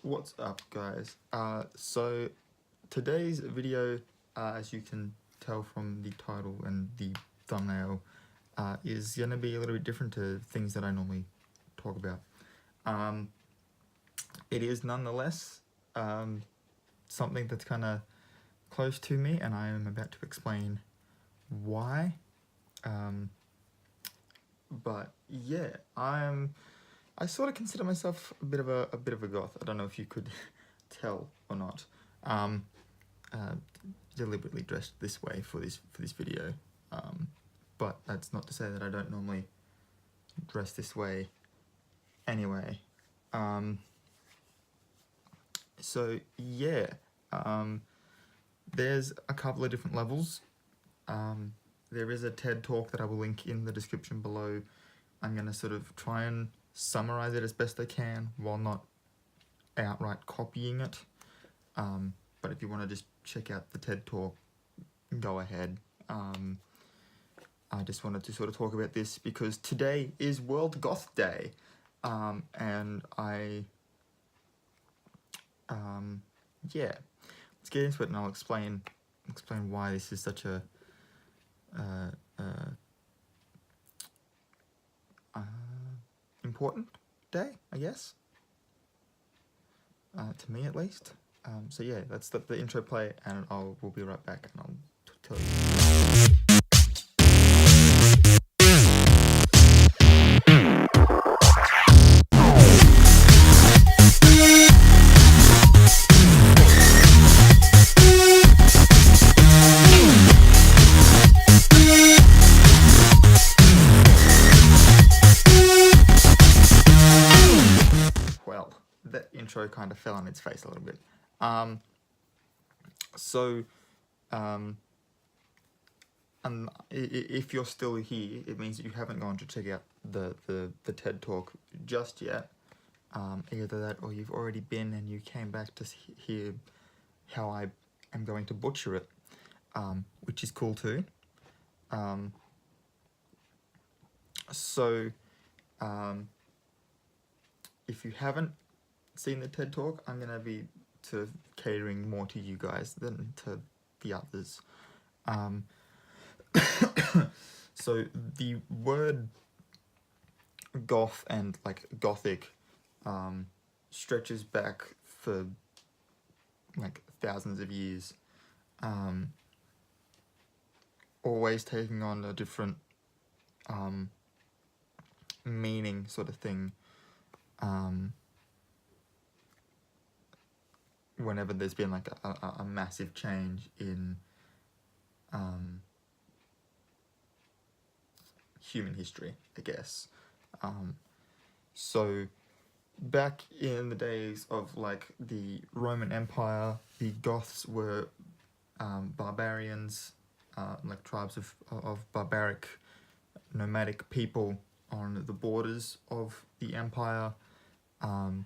What's up, guys? So today's video, as you can tell from the title and the thumbnail, is gonna be a little bit different to things that I normally talk about. It is nonetheless something that's kind of close to me, and I am about to explain why. But yeah, I sort of consider myself a bit of a goth. I don't know if you could tell or not. Deliberately dressed this way for this video, but that's not to say that I don't normally dress this way anyway. So yeah, there's a couple of different levels. There is a TED talk that I will link in the description below. I'm going to sort of try and summarize it as best I can while not outright copying it. But if you want to just check out the TED talk, go ahead. I just wanted to sort of talk about this because today is World Goth Day. And yeah, let's get into it and I'll explain why this is such a important day, I guess, to me at least. So yeah, let's let the intro play and we'll be right back and I'll tell you. That intro kind of fell on its face a little bit. If you're still here, it means that you haven't gone to check out the TED talk just yet. Either that or you've already been and you came back to hear how I am going to butcher it, which is cool too. If you haven't seen the TED talk, I'm gonna be sort of catering more to you guys than to the others. So the word goth and like gothic stretches back for like thousands of years, always taking on a different meaning sort of thing. Whenever there's been like a massive change in human history, I guess. So back in the days of like the Roman Empire, the Goths were barbarians, like tribes of barbaric nomadic people on the borders of the empire, and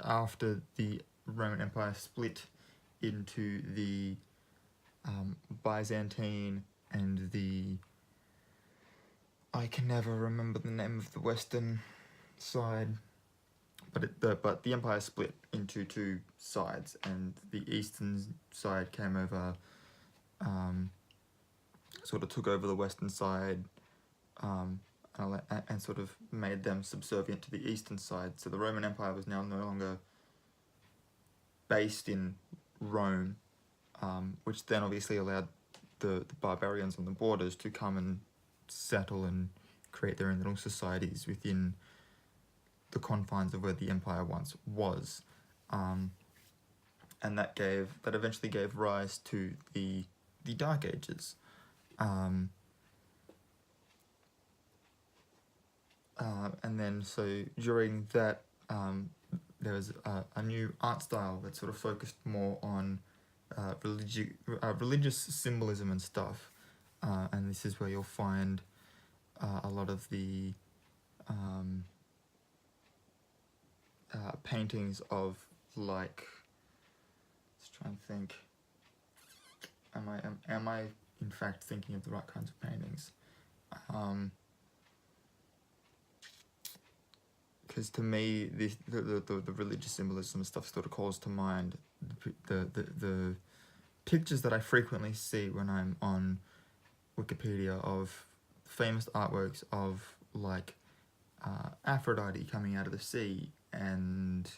after the Roman Empire split into the Byzantine and the, I can never remember the name of the western side, but the empire split into two sides, and the eastern side came over, sort of took over the western side, and sort of made them subservient to the eastern side. So the Roman Empire was now no longer based in Rome, which then obviously allowed the barbarians on the borders to come and settle and create their own little societies within the confines of where the empire once was, and that eventually gave rise to the Dark Ages. And then so during that, there was a new art style that sort of focused more on religious symbolism and stuff, and this is where you'll find a lot of the paintings of, like, let's try and think. Am I in fact thinking of the right kinds of paintings? because to me, the religious symbolism and stuff sort of calls to mind the pictures that I frequently see when I'm on Wikipedia of famous artworks of like Aphrodite coming out of the sea, and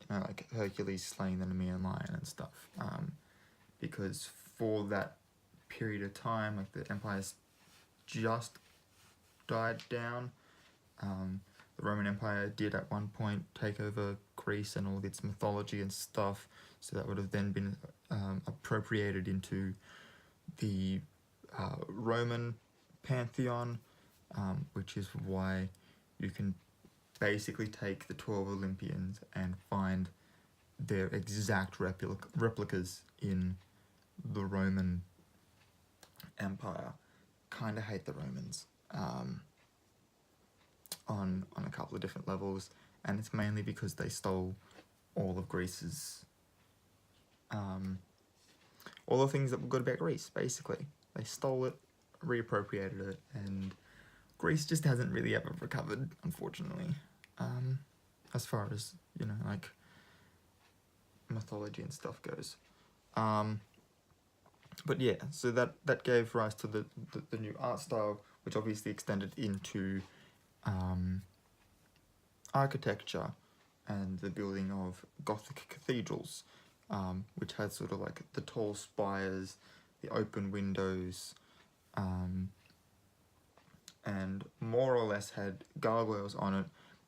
like Hercules slaying the Nemean lion and stuff. Because for that period of time, like the empire's just died down. The Roman Empire did at one point take over Greece and all of its mythology and stuff, so that would have then been appropriated into the Roman pantheon, which is why you can basically take the 12 Olympians and find their exact replicas in the Roman Empire. Kind of hate the Romans on a couple of different levels, and it's mainly because they stole all of Greece's all the things that were good about Greece. Basically, they stole it, reappropriated it, and Greece just hasn't really ever recovered, unfortunately, as far as like mythology and stuff goes. But yeah, so that gave rise to the new art style, which obviously extended into architecture and the building of Gothic cathedrals, which had sort of like the tall spires, the open windows, and more or less had gargoyles on it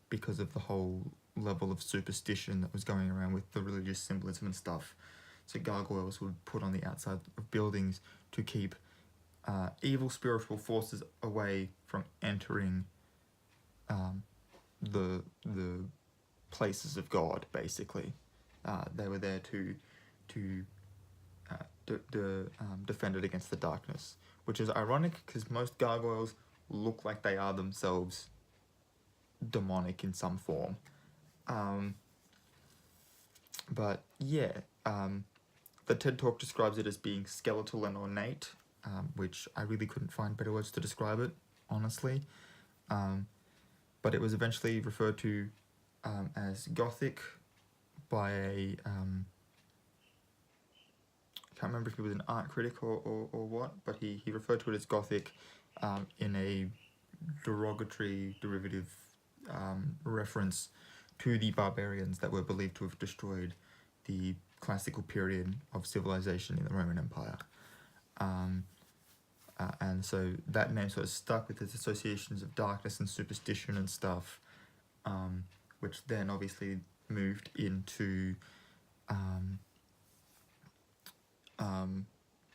because of the whole level of superstition that was going around with the religious symbolism and stuff. So gargoyles would put on the outside of buildings to keep evil spiritual forces away from entering the places of God. Basically, they were there to defend it against the darkness, which is ironic because most gargoyles look like they are themselves demonic in some form. But yeah, the TED Talk describes it as being skeletal and ornate, which I really couldn't find better words to describe it, honestly. But it was eventually referred to as Gothic by a I can't remember if he was an art critic or what, but he referred to it as Gothic in a derogatory, derivative reference to the barbarians that were believed to have destroyed the classical period of civilization in the Roman Empire. And so that name sort of stuck with its associations of darkness and superstition and stuff, which then obviously moved into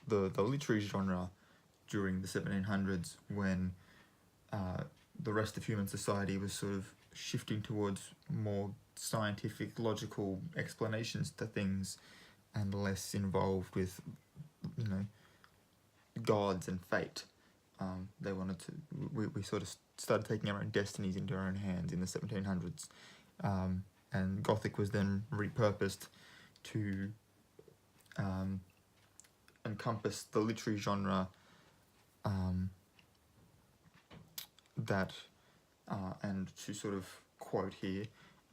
the literary genre during the 1700s, when the rest of human society was sort of shifting towards more scientific, logical explanations to things and less involved with, gods and fate. They wanted to, we sort of started taking our own destinies into our own hands in the 1700s. And Gothic was then repurposed to encompass the literary genre that, and to sort of quote here,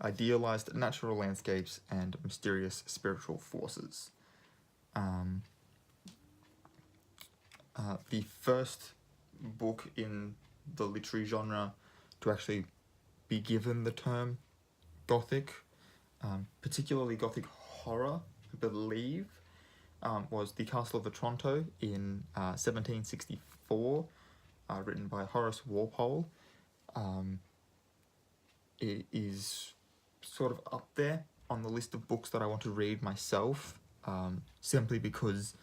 idealized natural landscapes and mysterious spiritual forces. The first book in the literary genre to actually be given the term Gothic, particularly Gothic horror, I believe, was The Castle of Otranto in 1764, written by Horace Walpole. It is sort of up there on the list of books that I want to read myself, simply because,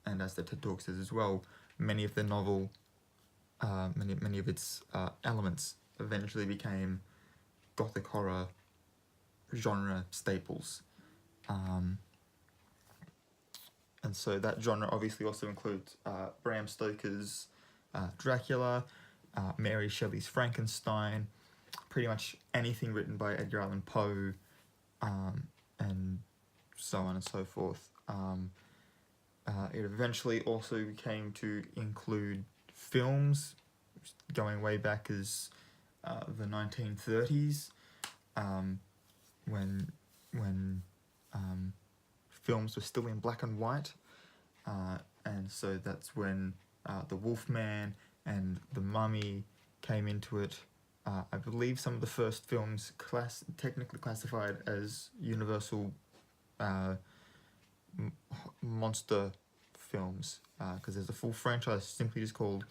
and as the TED Talk says as well, many of the novel, many of its elements eventually became Gothic horror genre staples. And so that genre obviously also includes Bram Stoker's Dracula, Mary Shelley's Frankenstein, pretty much anything written by Edgar Allan Poe, and so on and so forth. It eventually also came to include films going way back as the 1930s, when films were still in black and white, and so that's when the Wolfman and the Mummy came into it. I believe some of the first films technically classified as Universal monster films, because there's a full franchise simply just called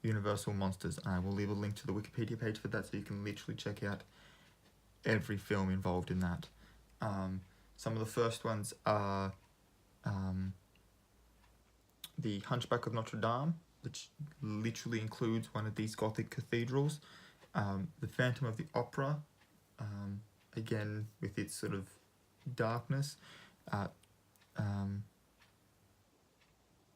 Universal Monsters, and I will leave a link to the Wikipedia page for that, so you can literally check out every film involved in that. Some of the first ones are the Hunchback of Notre Dame, which literally includes one of these Gothic cathedrals. The Phantom of the Opera, again with its sort of darkness.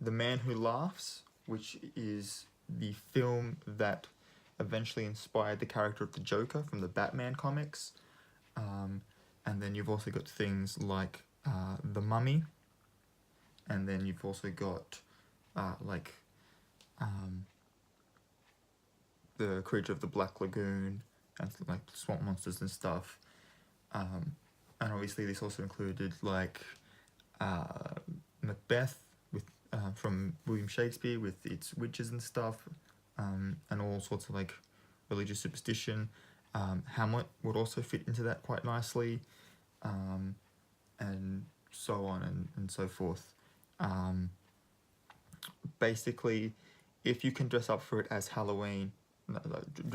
The Man Who Laughs, which is the film that eventually inspired the character of the Joker from the Batman comics. And then you've also got things like The Mummy, and then you've also got the Creature of the Black Lagoon, and like swamp monsters and stuff. And obviously this also included like Macbeth with from William Shakespeare with its witches and stuff, and all sorts of like religious superstition. Hamlet would also fit into that quite nicely, and so on and so forth. Basically, if you can dress up for it as Halloween,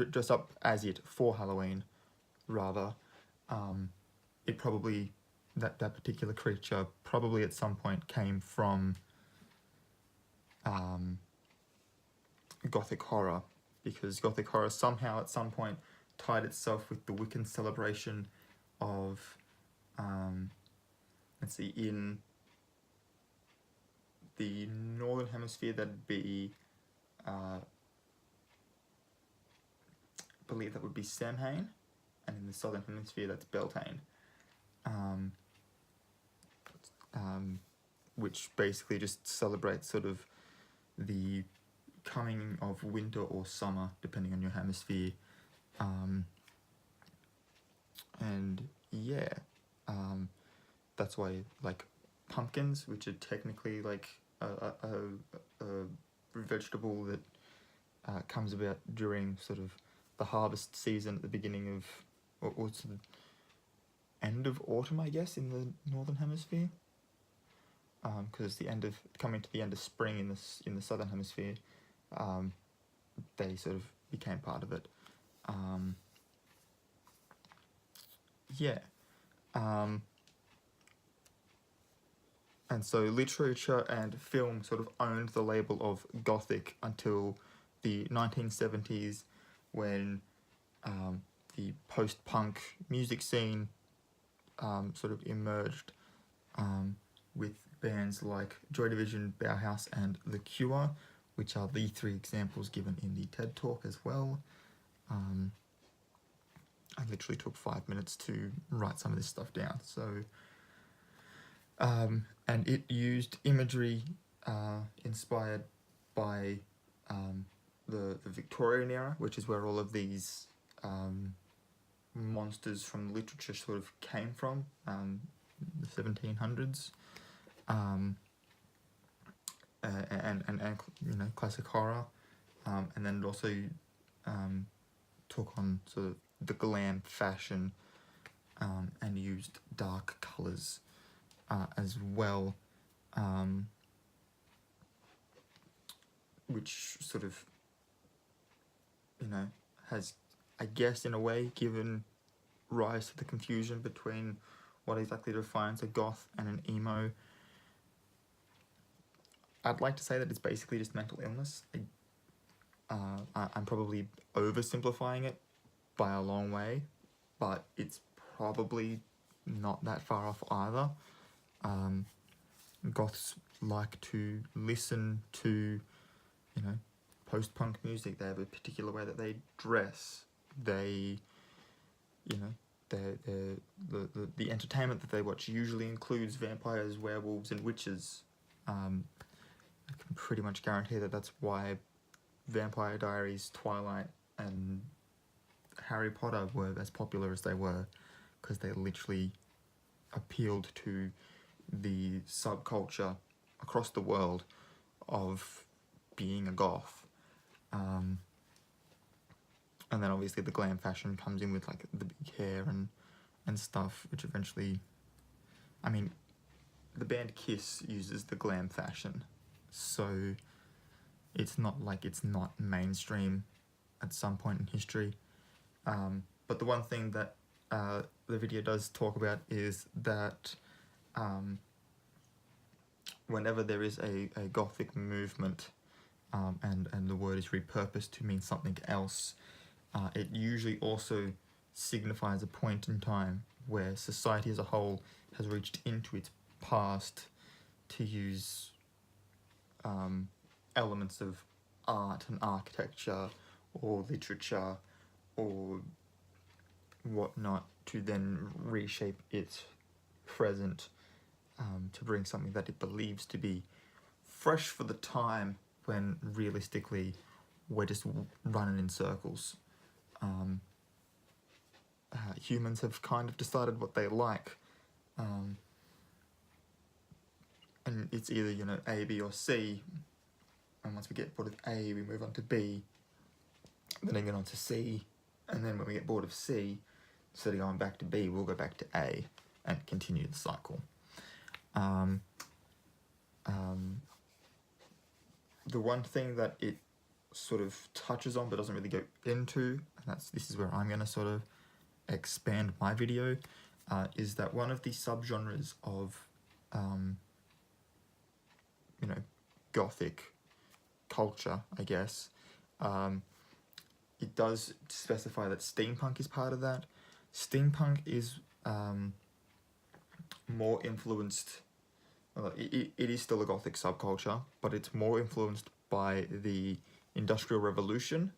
dress up as it for Halloween, rather, it probably, that particular creature probably at some point came from Gothic horror, because Gothic horror somehow at some point tied itself with the Wiccan celebration of, let's see, in the Northern Hemisphere that'd be, I believe that would be Samhain, and in the Southern Hemisphere that's Beltane, which basically just celebrates sort of the coming of winter or summer, depending on your hemisphere. And yeah, that's why like pumpkins, which are technically like a vegetable that comes about during sort of the harvest season at the beginning of, or sort of end of autumn, I guess, in the Northern Hemisphere, because the end of coming to the end of spring in the Southern Hemisphere, they sort of became part of it. Yeah. And so literature and film sort of owned the label of Gothic until the 1970s, when the post-punk music scene sort of emerged, with bands like Joy Division, Bauhaus, and The Cure, which are the 3 examples given in the TED Talk as well. I literally took 5 minutes to write some of this stuff down. So, and it used imagery inspired by the Victorian era, which is where all of these monsters from literature sort of came from, the 1700s, and you know, classic horror, and then it also took on sort of the glam fashion, and used dark colours as well, which sort of, you know, has, I guess, in a way, given rise to the confusion between what exactly defines a goth and an emo. I'd like to say that it's basically just mental illness. I'm probably oversimplifying it by a long way, but it's probably not that far off either. Goths like to listen to, you know, post-punk music. They have a particular way that they dress. They, you know, the entertainment that they watch usually includes vampires, werewolves, and witches. I can pretty much guarantee that that's why Vampire Diaries, Twilight, and Harry Potter were as popular as they were, because they literally appealed to the subculture across the world of being a goth. And then obviously the glam fashion comes in with like the big hair and stuff, which eventually, I mean, the band Kiss uses the glam fashion, so it's not like it's not mainstream at some point in history. But the one thing that the video does talk about is that whenever there is a gothic movement, and the word is repurposed to mean something else, it usually also signifies a point in time where society as a whole has reached into its past to use elements of art and architecture or literature or whatnot to then reshape its present, to bring something that it believes to be fresh for the time, when realistically we're just running in circles. Humans have kind of decided what they like, and it's either, you know, A, B or C, and once we get bored of A we move on to B, then we get on to C, and then when we get bored of C, instead of going back to B, we'll go back to A and continue the cycle. The one thing that it sort of touches on but doesn't really go into, and this is where I'm going to sort of expand my video, is that one of the subgenres of you know, gothic culture, I guess, it does specify that steampunk is part of that. Steampunk is more influenced, it is still a gothic subculture, but it's more influenced by the Industrial Revolution,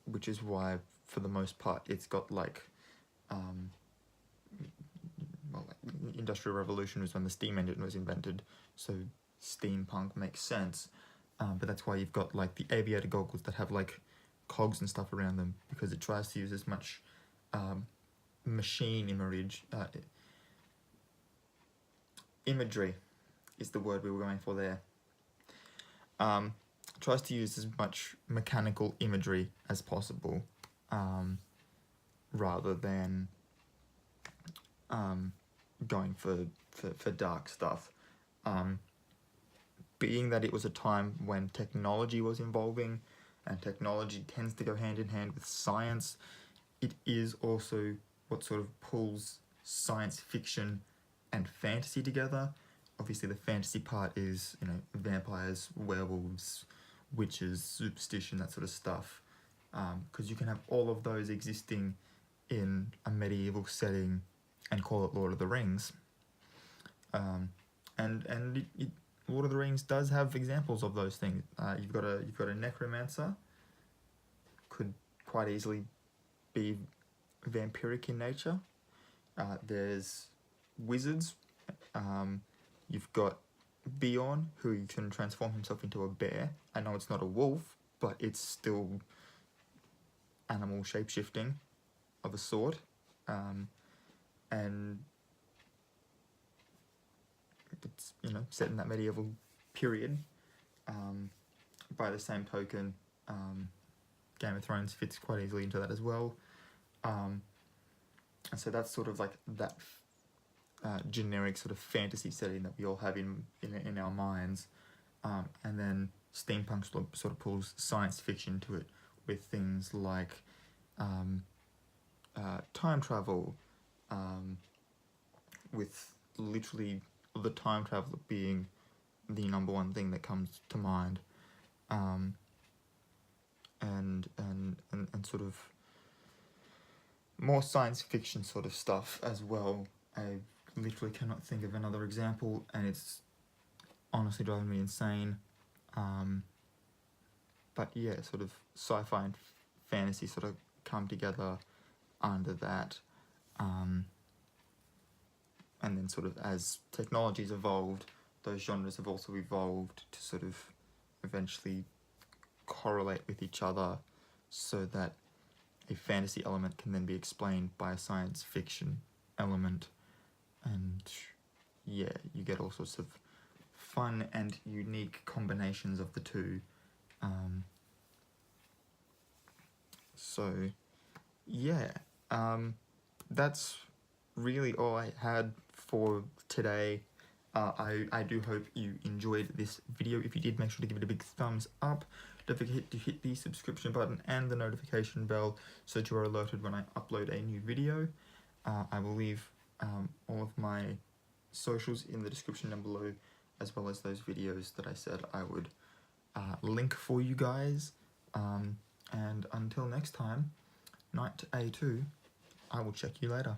which is why, for the most part, it's got like, Industrial Revolution was when the steam engine was invented, so steampunk makes sense. But that's why you've got like the aviator goggles that have like cogs and stuff around them, because it tries to use as much machine imagery is the word we were going for there. Tries to use as much mechanical imagery as possible, rather than going for dark stuff. Being that it was a time when technology was evolving, and technology tends to go hand in hand with science, it is also what sort of pulls science fiction and fantasy together. Obviously the fantasy part is, you know, vampires, werewolves, witches, superstition, that sort of stuff, because you can have all of those existing in a medieval setting and call it Lord of the Rings. And Lord of the Rings does have examples of those things. You've got a necromancer, could quite easily be vampiric in nature. There's wizards. You've got Bjorn, who can transform himself into a bear. I know it's not a wolf, but it's still animal shapeshifting of a sort. And it's, you know, set in that medieval period. By the same token, Game of Thrones fits quite easily into that as well. And so that's sort of like that generic sort of fantasy setting that we all have in our minds. And then steampunk sort of pulls science fiction to it, with things like time travel, with literally the time travel being the number one thing that comes to mind, and sort of more science fiction sort of stuff as well. I literally cannot think of another example, and it's honestly driving me insane. But yeah, sort of sci-fi and fantasy sort of come together under that. And then sort of as technology's evolved, those genres have also evolved to sort of eventually correlate with each other so that a fantasy element can then be explained by a science fiction element, and yeah, you get all sorts of fun and unique combinations of the two. So yeah, that's really all I had for today. I do hope you enjoyed this video. If you did, make sure to give it a big thumbs up. Don't forget to hit the subscription button and the notification bell so that you are alerted when I upload a new video. I will leave all of my socials in the description down below, as well as those videos that I said I would link for you guys. And until next time, night A2, I will check you later.